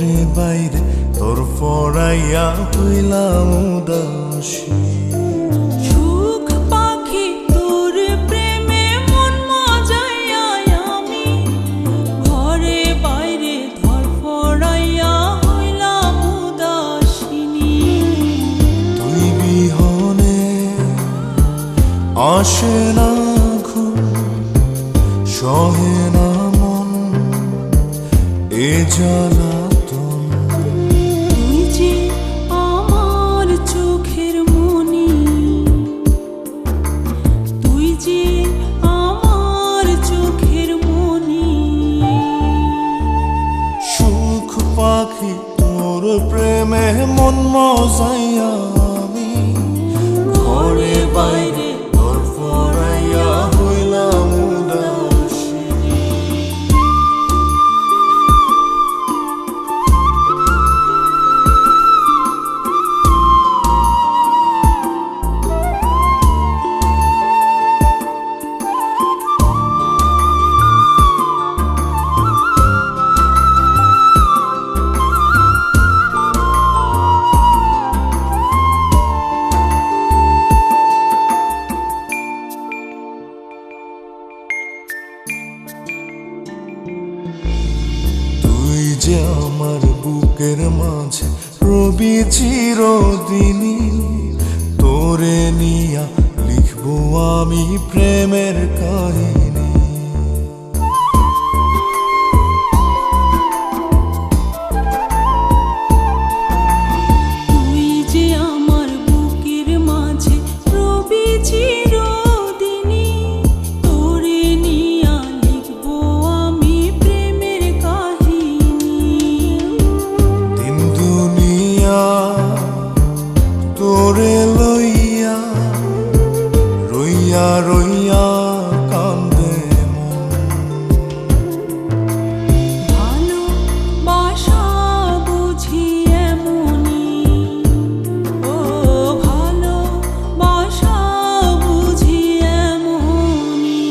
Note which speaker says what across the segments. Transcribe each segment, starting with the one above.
Speaker 1: ঘরে বাইরে তোর পড়াইয়া হইলাম উদাসী।
Speaker 2: সুখ পাখি তোর প্রেমে মন মজাইয়া আমি ঘরে বাইরে ধর পড়াইয়া হইলাম উদাসিনী।
Speaker 1: তুই বিহনে আসে না ঘুম, সহে না মন এ জ্বালাতন।
Speaker 2: তুই যে আমার চোখের মনি, তুই যে আমার চোখের মনি।
Speaker 1: সুখ পাখি তোর প্রেমে মন মজাইয়া আমি ঘরে বাইরে তোর পড়াইয়া হইলাম উদাসী। তুই যে আমার বুকের মাঝে রবি চিরদিনই, তোরে নিয়া লিখবো আমি প্রেমের কাহিনী।
Speaker 2: তুই যে আমার বুকের মাঝে রবি চিরদিনই, তোরে নিয়া লিখবো আমি প্রেমের কাহিনী।
Speaker 1: দিন দুনিয়া তোরে লইয়া রইয়া রইয়া কান্দে মন।
Speaker 2: ভালোবাসা বুঝি এমনি, ও ভালোবাসা বুঝি এমনি।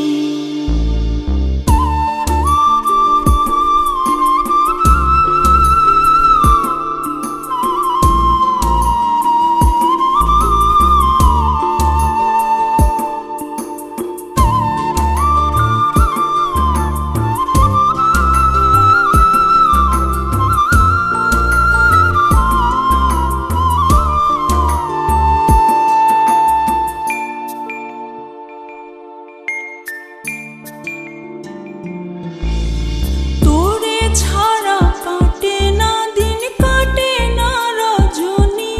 Speaker 2: তোরে ছাড়া কাটে না দিন, কাটে না রজনী।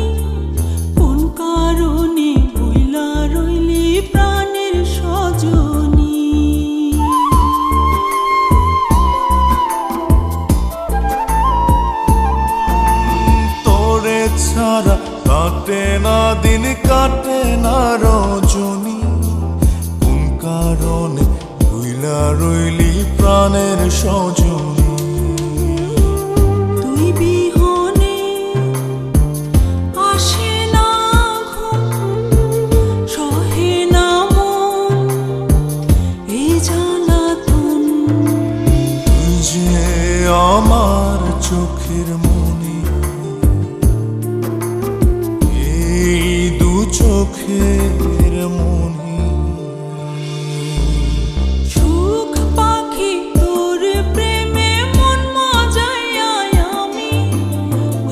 Speaker 2: কোন কারণে ভুইলা রইলি প্রাণের সজনী।
Speaker 1: তোরে ছাড়া কাটে না দিন, কাটে না রজনী। কোন কারণে ভুইলা রইলি প্রাণের সজনী।
Speaker 2: তুই বিহনে আসে না ঘুম, সহে না মন এই জ্বালাতন।
Speaker 1: তুই যে আমার চোখের মনি, এই দু চোখের মনি।
Speaker 2: সুখ পাখি তোর প্রেমে মন মজাইয়া আমি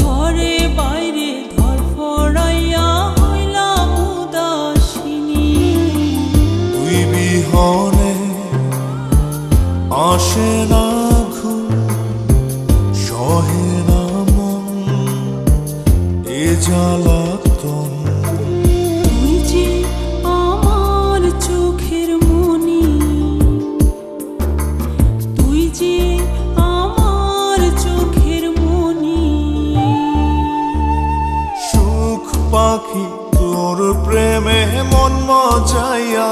Speaker 2: ঘরে বাইরে ধর পড়াইয়া হইলাম উদাসিনী।
Speaker 1: তুই বিহনে আসে না ঘুম, সহে না মন এ জ্বালাতন।
Speaker 2: তুই যে আমার চোখের মনি, তুই যে আমার চোখের মনি।
Speaker 1: সুখ পাখি তোর প্রেমে মন মজাইয়া